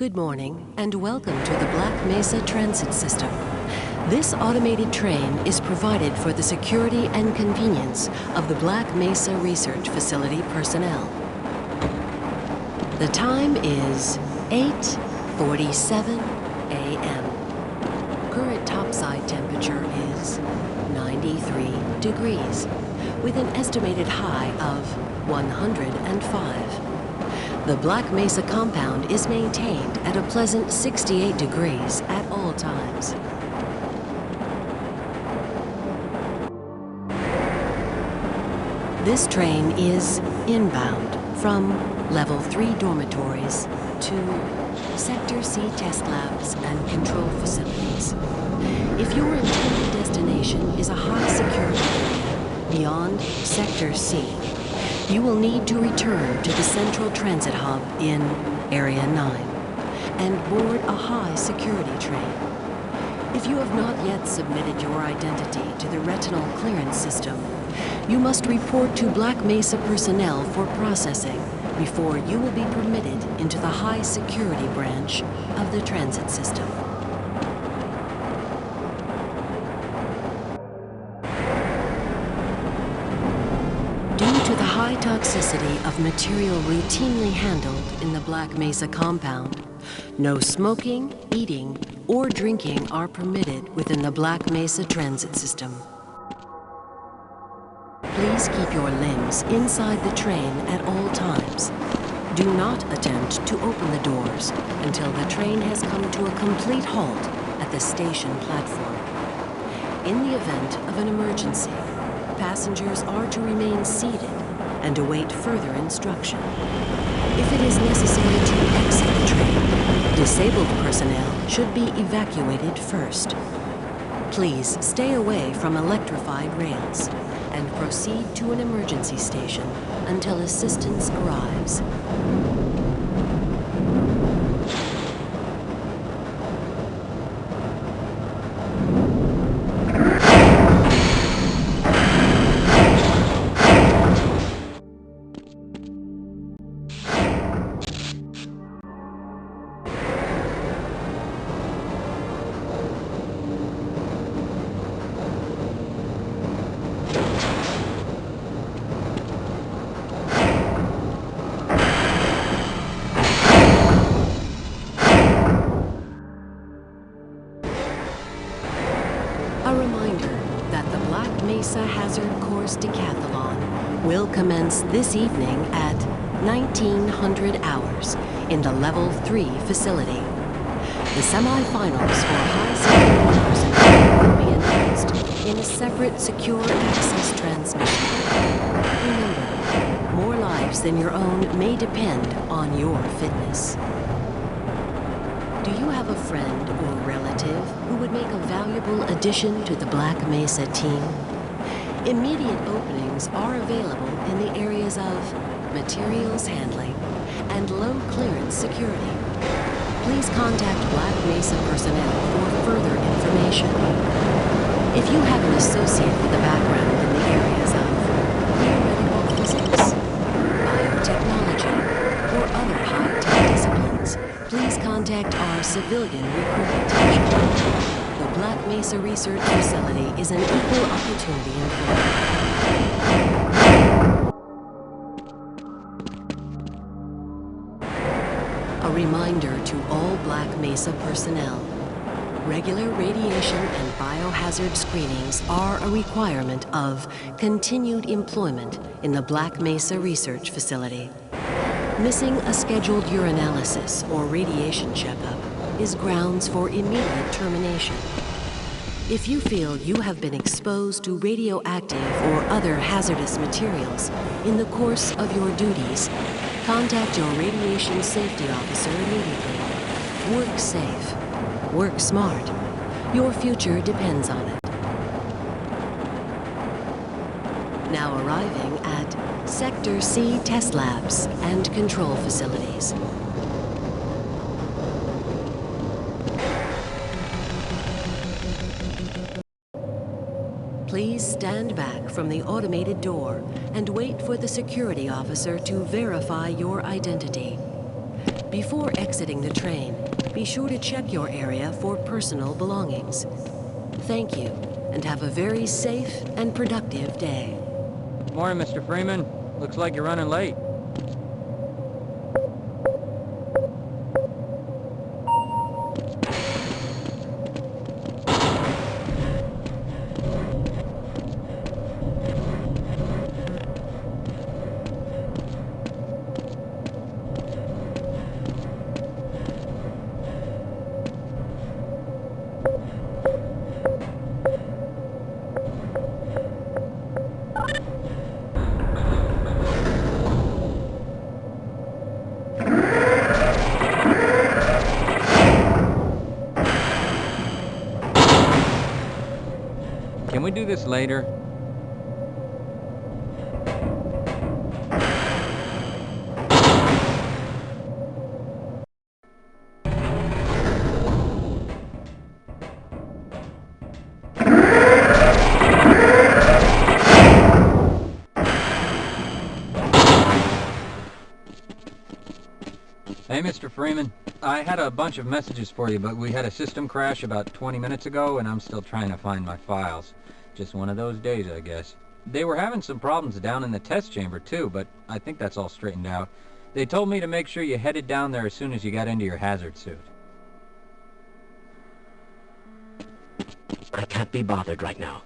Good morning and welcome to the Black Mesa Transit System. This automated train is provided for the security and convenience of the Black Mesa Research Facility personnel. The time is 8:47 a.m. Current topside temperature is 93 degrees, with an estimated high of 105. The Black Mesa compound is maintained at a pleasant 68 degrees at all times. This train is inbound from Level 3 dormitories to Sector C test labs and control facilities. If your intended destination is a high security area beyond Sector C, you will need to return to the Central Transit Hub in Area 9 and board a high security train. If you have not yet submitted your identity to the retinal clearance system, you must report to Black Mesa personnel for processing before you will be permitted into the high security branch of the transit system. Due to the high toxicity of material routinely handled in the Black Mesa compound, no smoking, eating, or drinking are permitted within the Black Mesa transit system. Please keep your limbs inside the train at all times. Do not attempt to open the doors until the train has come to a complete halt at the station platform. In the event of an emergency, passengers are to remain seated and await further instruction. If it is necessary to exit the train, disabled personnel should be evacuated first. Please stay away from electrified rails and proceed to an emergency station until assistance arrives. A reminder that the Black Mesa Hazard Course Decathlon will commence this evening at 1900 hours in the Level 3 facility. The semifinals for high security personnel will be announced in a separate secure access transmission. Remember, more lives than your own may depend on your fitness. Do you have a friend or relative who would make a valuable addition to the Black Mesa team? Immediate openings are available in the areas of materials handling and low clearance security. Please contact Black Mesa personnel for further information. If you have an associate with a background in the areas of theoretical physics, biotechnology, or other high-tech disciplines, please contact our civilian recruitment division. The Black Mesa Research Facility is an equal opportunity employer. A reminder to all Black Mesa personnel. Regular radiation and biohazard screenings are a requirement of continued employment in the Black Mesa Research Facility. Missing a scheduled urinalysis or radiation checkup is grounds for immediate termination. If you feel you have been exposed to radioactive or other hazardous materials in the course of your duties, contact your radiation safety officer immediately. Work safe. Work smart. Your future depends on it. Now arriving at Sector C test labs and control facilities. Please stand back from the automated door and wait for the security officer to verify your identity. Before exiting the train, be sure to check your area for personal belongings. Thank you, and have a very safe and productive day. Morning, Mr. Freeman. Looks like you're running late. Can we do this later? Hey, Mr. Freeman. I had a bunch of messages for you, but we had a system crash about 20 minutes ago, and I'm still trying to find my files. Just one of those days, I guess. They were having some problems down in the test chamber, too, but I think that's all straightened out. They told me to make sure you headed down there as soon as you got into your hazard suit. I can't be bothered right now.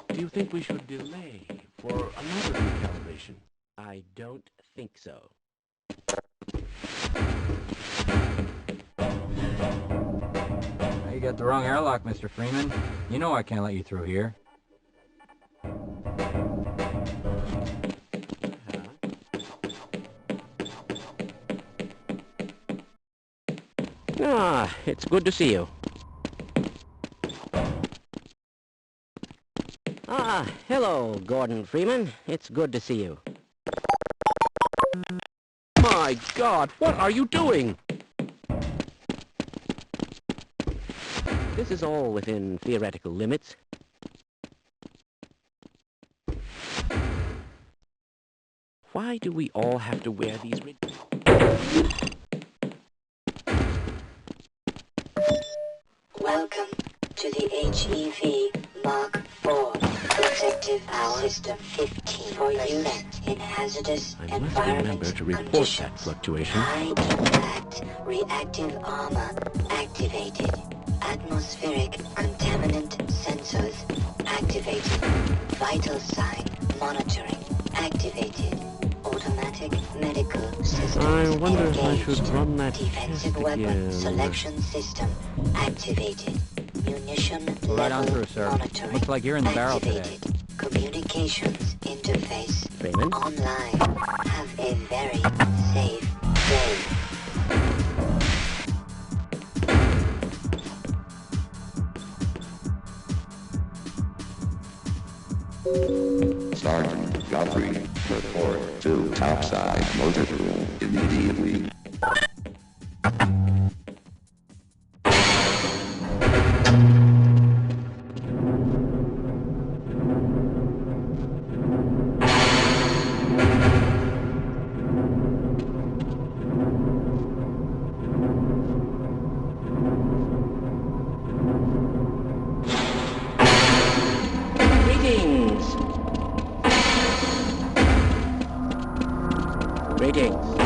Do you think we should delay for another recalibration? I don't think so. You got the wrong airlock, Mr. Freeman. You know I can't let you through here. Ah, it's good to see you. Ah, hello, Gordon Freeman. It's good to see you. My God, what are you doing? This is all within theoretical limits. Why do we all have to wear these Welcome to the HEV Mark IV Protective System 15 for use in hazardous I must environment remember to report conditions. that fluctuation. High impact reactive armor activated. Atmospheric contaminant sensors activated. Vital sign monitoring activated. Automatic medical systems I wonder if I engaged. should run that Defensive test weapon again. selection system activated. Munition Right on level through, sir. monitoring Looks like you're in the barrel today. activated. Communications interface Freeman? online. Have a very safe day. Sergeant Guthrie, report to topside motor room immediately. Greetings! Greetings.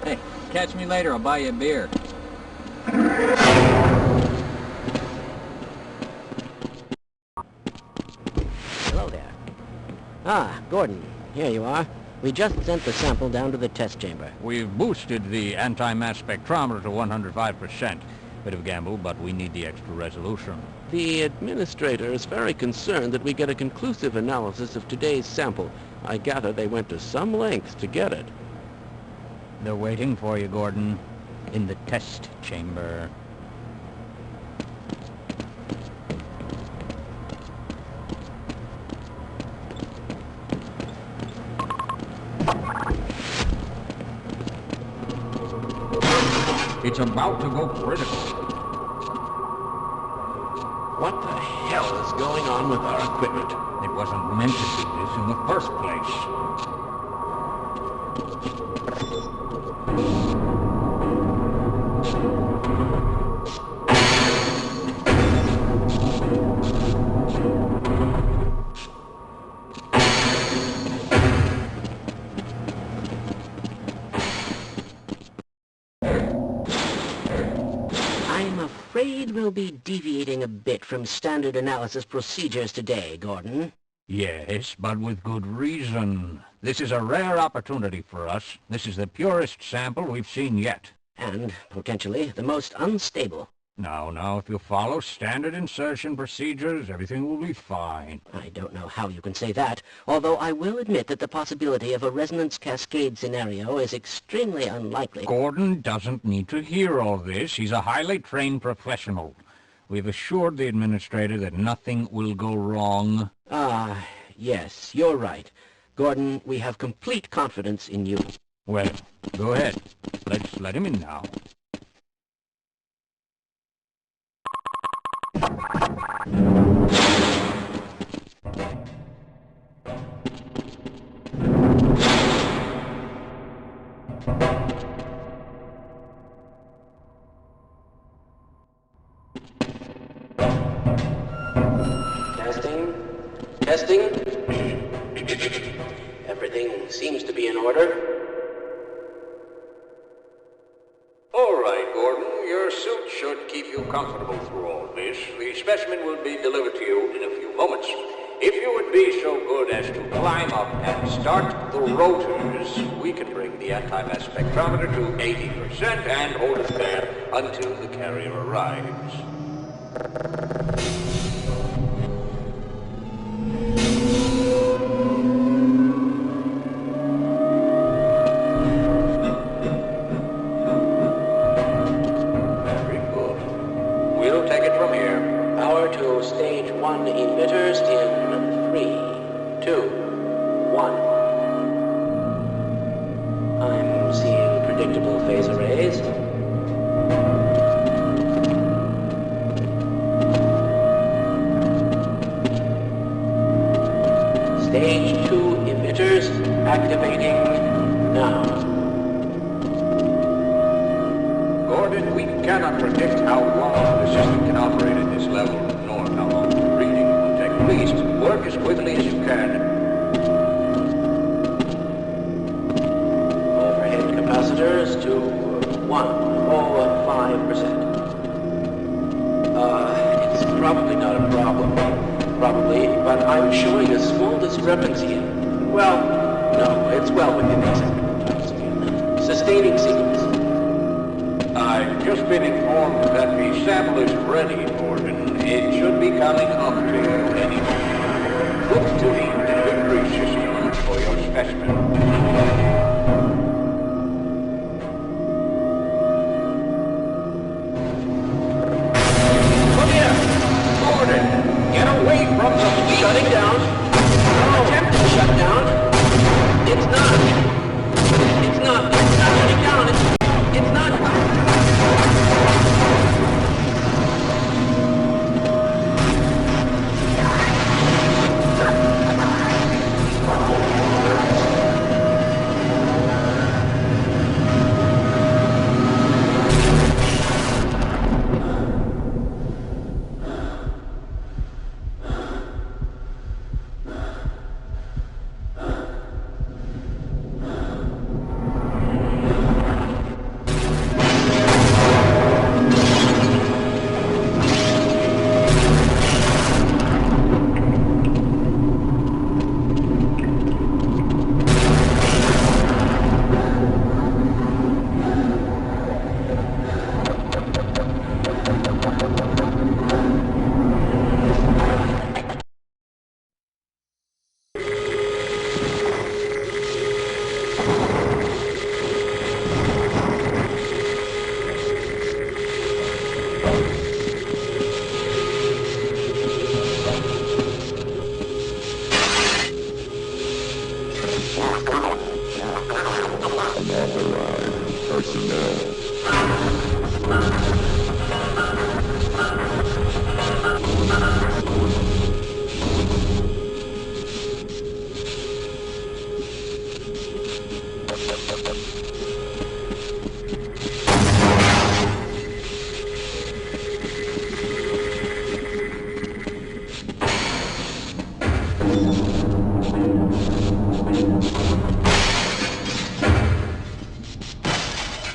Hey, catch me later. I'll buy you a beer. Hello there. Ah, Gordon, here you are. We just sent the sample down to the test chamber. We've boosted the anti-mass spectrometer to 105%. Bit of a gamble, but we need the extra resolution. The administrator is very concerned that we get a conclusive analysis of today's sample. I gather they went to some lengths to get it. They're waiting for you, Gordon, in the test chamber. It's about to go critical. What the hell is going on with our equipment? It wasn't meant to do this in the first place. I'm afraid we'll be deviating a bit from standard analysis procedures today, Gordon. Yes, but with good reason. This is a rare opportunity for us. This is the purest sample we've seen yet. And, potentially, the most unstable. Now, if you follow standard insertion procedures, everything will be fine. I don't know how you can say that, although I will admit that the possibility of a resonance cascade scenario is extremely unlikely. Gordon doesn't need to hear all this. He's a highly trained professional. We've assured the administrator that nothing will go wrong. Ah, yes, you're right. Gordon, we have complete confidence in you. Well, go ahead. Let's let him in now. Testing. Everything seems to be in order. All right, Gordon. Your suit should keep you comfortable through all this. The specimen will be delivered to you in a few moments. If you would be so good as to climb up and start the rotors, we can bring the anti-mass spectrometer to 80% and hold it there until the carrier arrives. Stage 1 emitters in 3, 2, 1. I'm seeing predictable phase arrays. Stage 2 emitters activating now. Gordon, we cannot predict how long the system can operate at this level. How long the reading will take. Please, work as quickly as you can. Overhead capacitors to 105%. It's probably not a problem. Probably, but I'm showing a small discrepancy. Well, no, it's well within acceptable time. Sustaining sequence. I've just been informed that the sample is ready, Gordon. It should be coming up to you any moment. Look to the delivery system for your specimen. Shutting down. Attempt to shut down. It's not shutting down. It's not.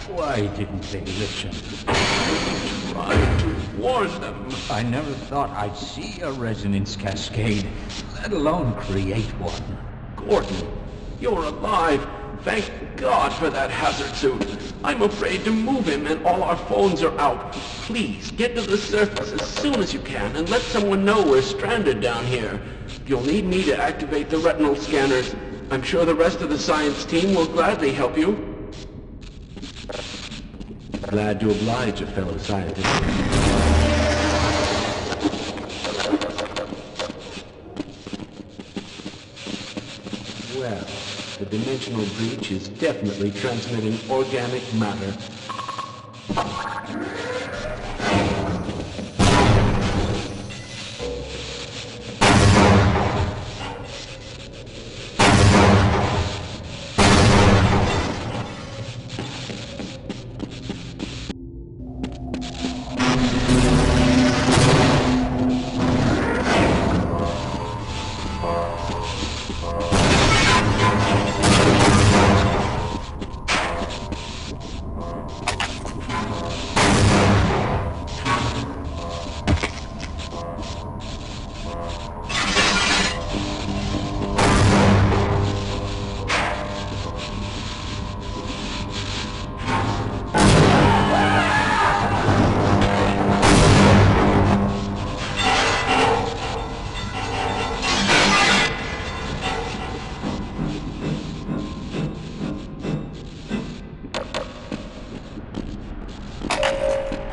Why didn't they listen? I tried to warn them. I never thought I'd see a resonance cascade, let alone create one. Gordon, you're alive. Thank God for that hazard suit. I'm afraid to move him and all our phones are out. Please, get to the surface as soon as you can and let someone know we're stranded down here. You'll need me to activate the retinal scanners. I'm sure the rest of the science team will gladly help you. Glad to oblige a fellow scientist. Well, the dimensional breach is definitely transmitting organic matter.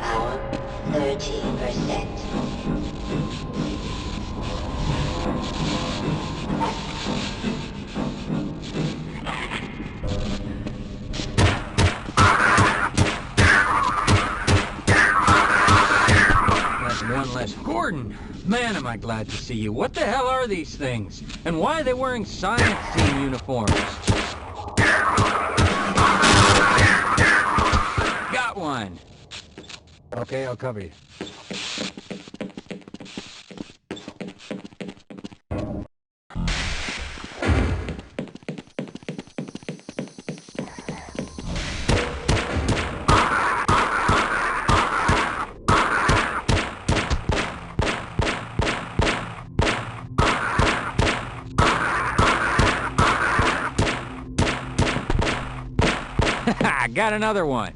Power 13%. That's one less. Gordon! Man, am I glad to see you. What the hell are these things? And why are they wearing science team uniforms? Got one! Okay, I'll cover you. Got another one.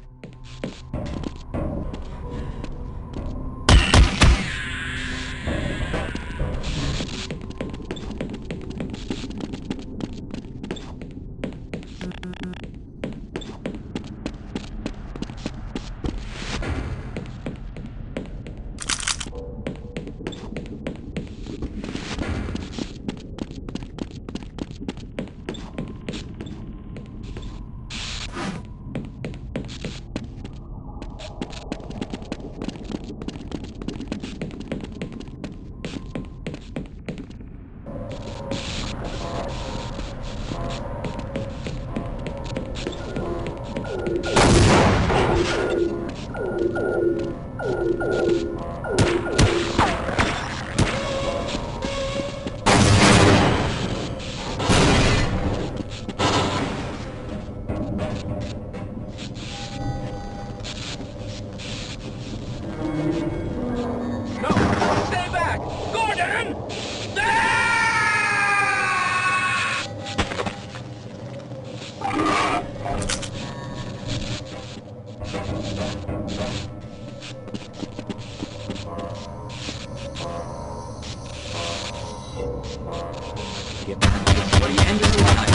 Get back before you end your life.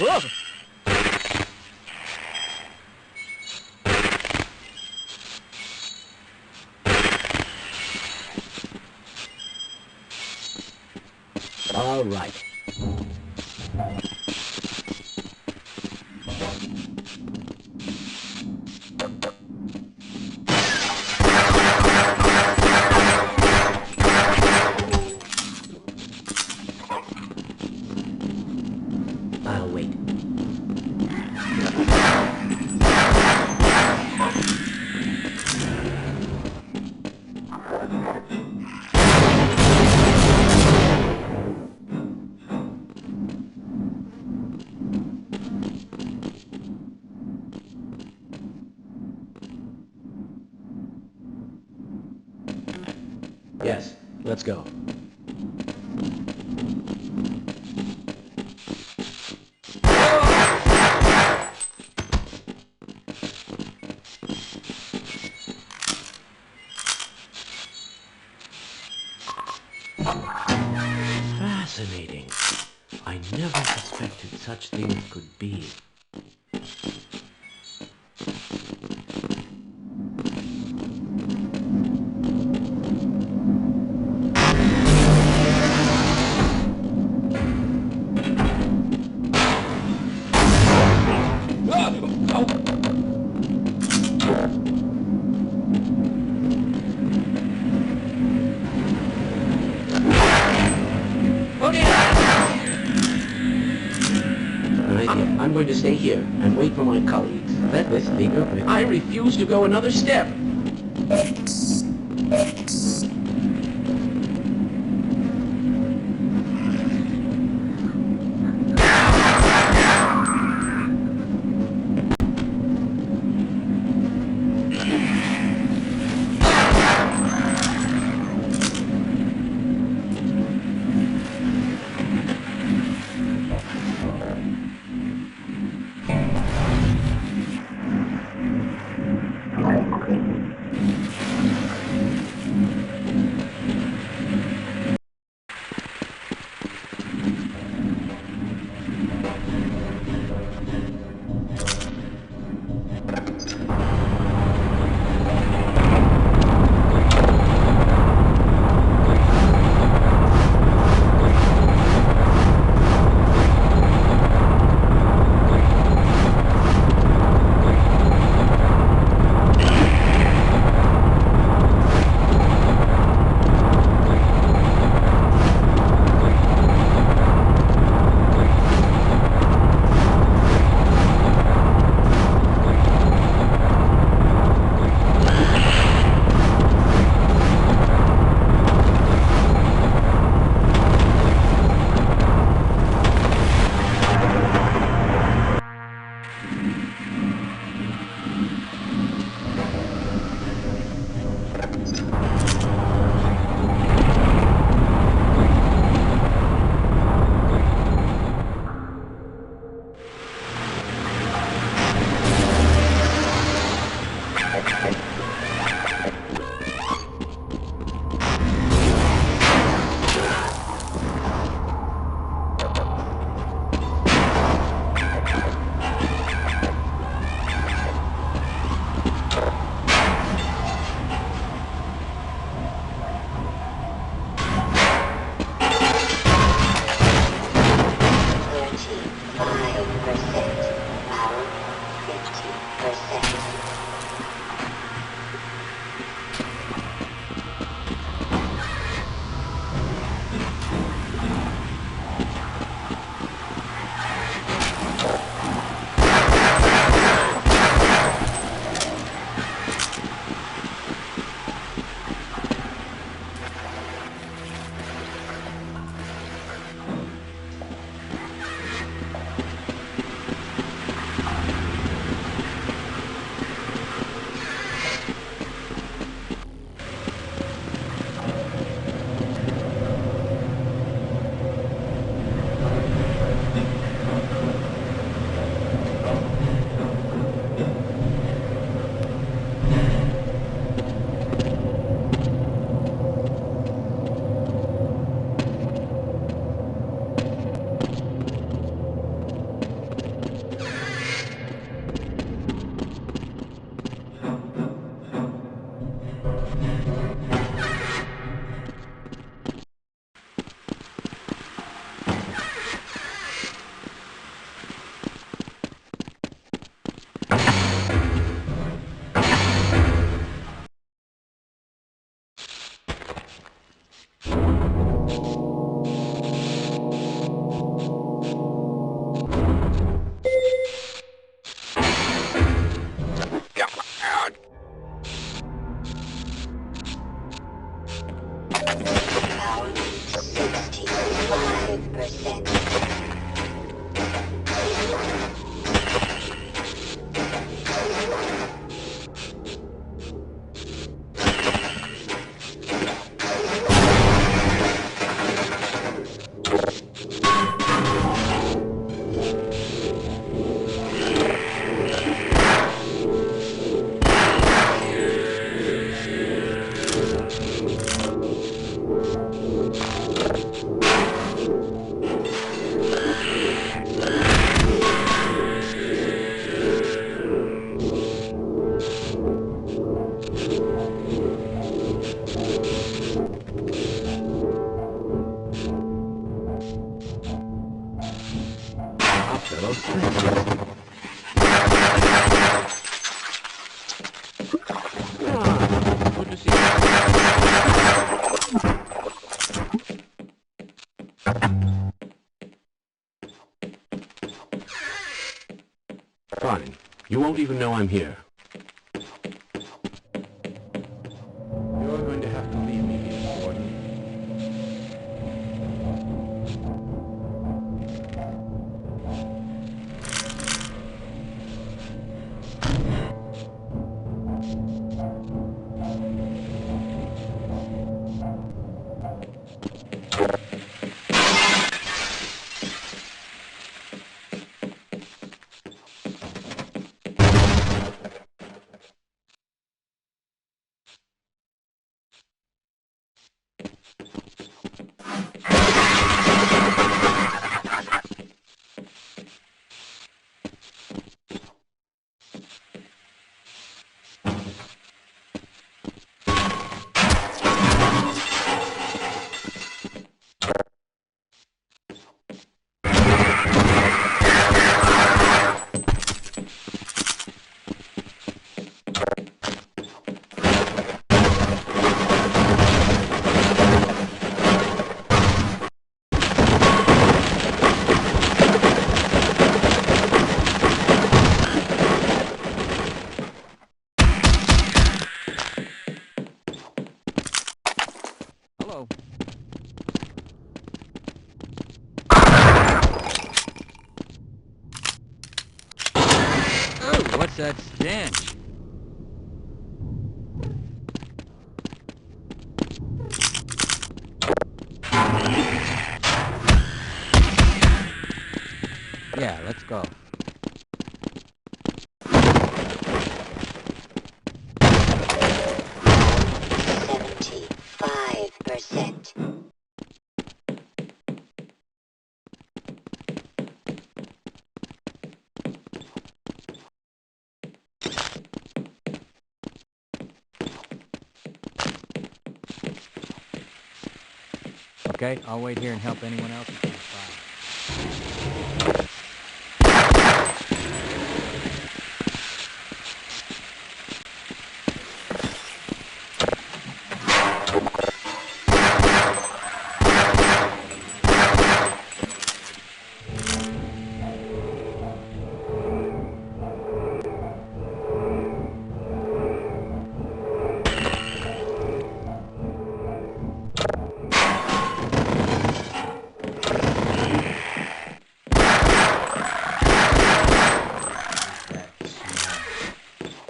All right. I'll wait. Yes, let's go. Fascinating. I never suspected such things could be. I'm going to stay here and wait for my colleagues. Let this fingerprint. I refuse to go another step. our fellow smashers. Ah, good to see you. Fine. You won't even know I'm here. You're going to have to leave me here, Gordon. Hello. Oh, what's that stench? Yeah, let's go. 75%. Okay, I'll wait here and help anyone else who comes by.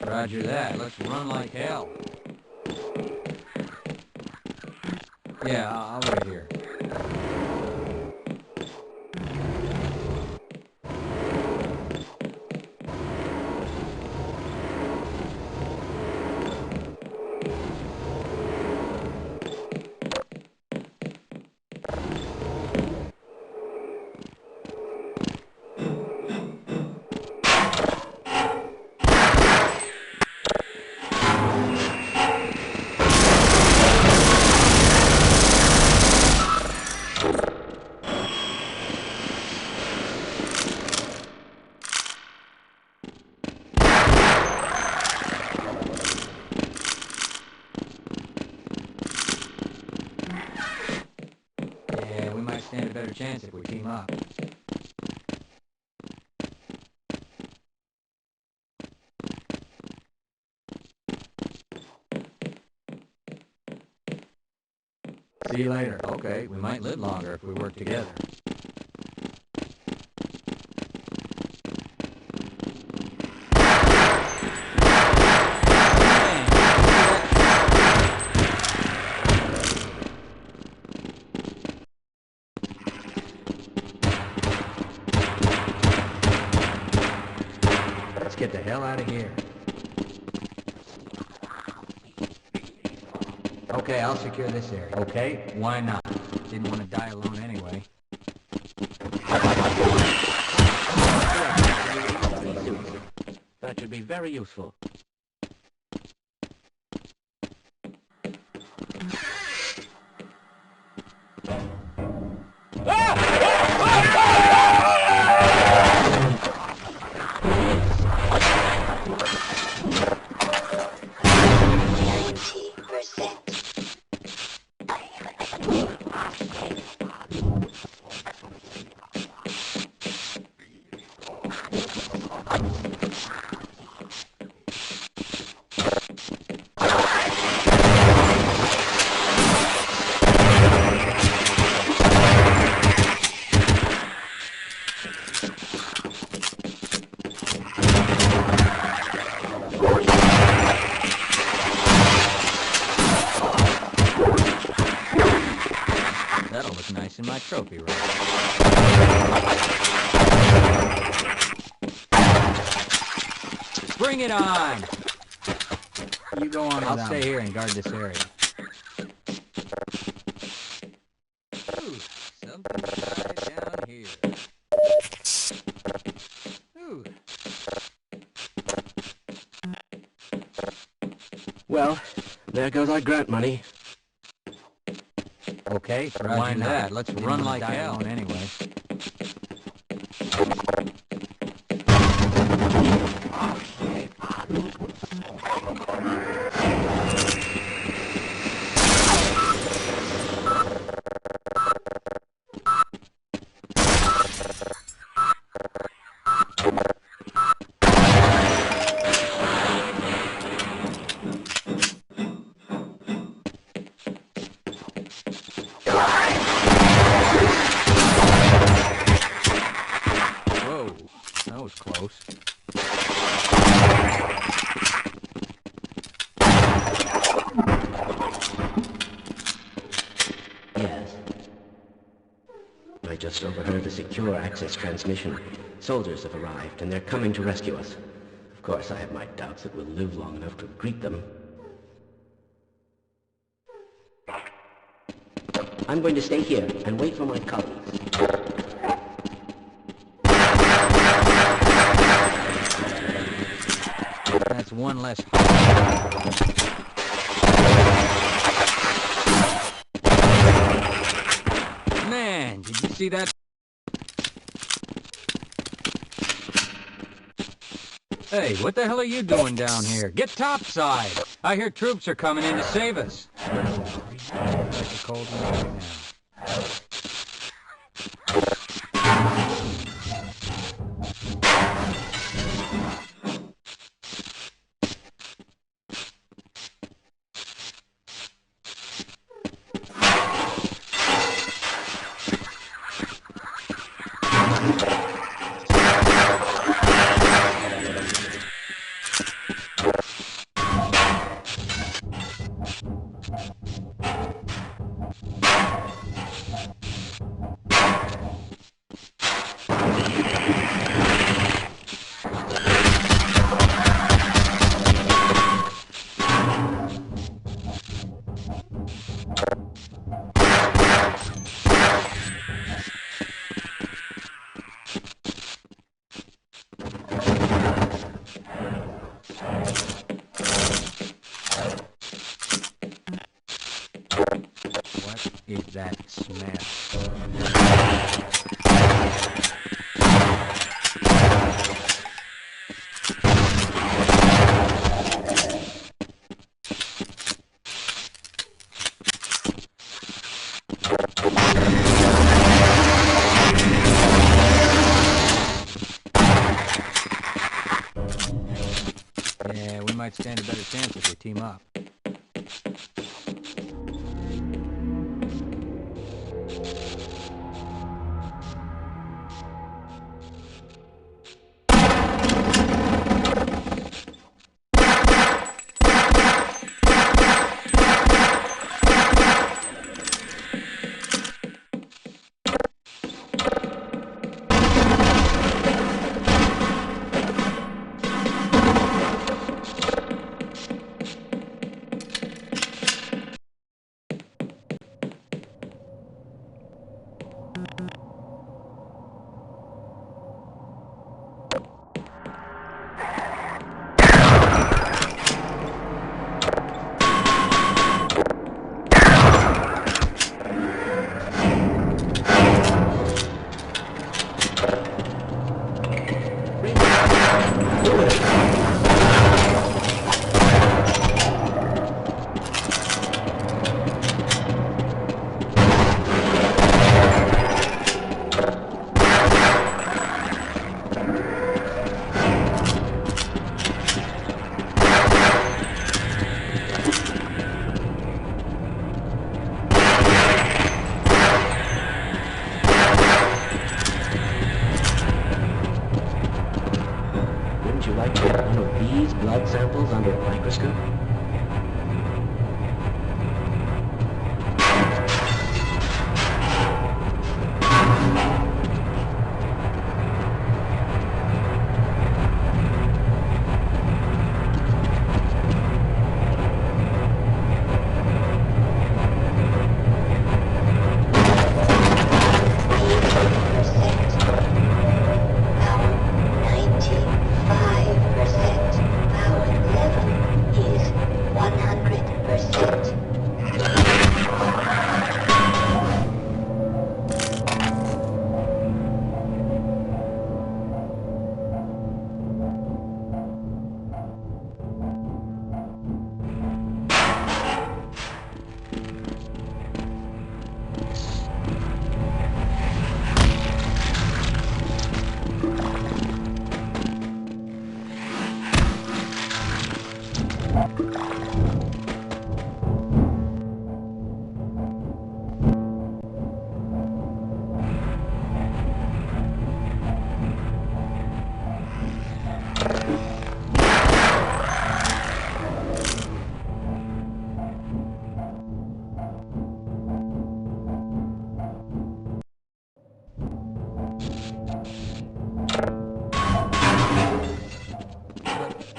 Roger that. Let's run like hell. Yeah, I'll wait here. Stand a better chance if we team up. See you later. Okay, we might live longer if we work together. Let's get the hell out of here. Okay, I'll secure this area. Okay, why not? Didn't want to die alone anyway. That should be very useful. That'll look nice in my trophy room. Bring it on! You go on I'll without stay me. here and guard this area. Ooh, something right down here. Ooh. Well, there goes our grant money. Okay, Roger why that. not? Let's Didn't run wanna like die hell alone anyway. Whoa, that was close. Yes. I just overheard a secure access transmission. Soldiers have arrived, and they're coming to rescue us. Of course, I have my doubts that we'll live long enough to greet them. I'm going to stay here and wait for my colleagues. That's one less. Man, did you see that? Hey, what the hell are you doing down here? Get topside! I hear troops are coming in to save us. Like a cold one right now. What is that smell? Yeah, we might stand a better chance if we team up. blood samples under a microscope?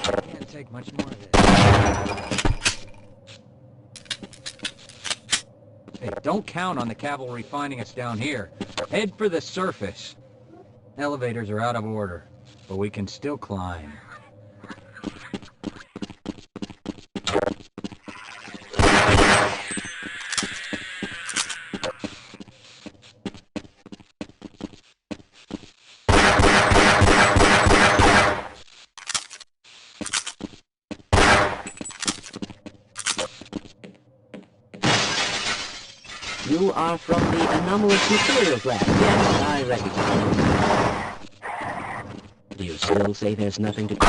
Can't take much more of this. Hey, don't count on the cavalry finding us down here. Head for the surface. Elevators are out of order, but we can still climb. You are from the anomalous materials lab. Yes, I recognize you. Do you still say there's nothing to do?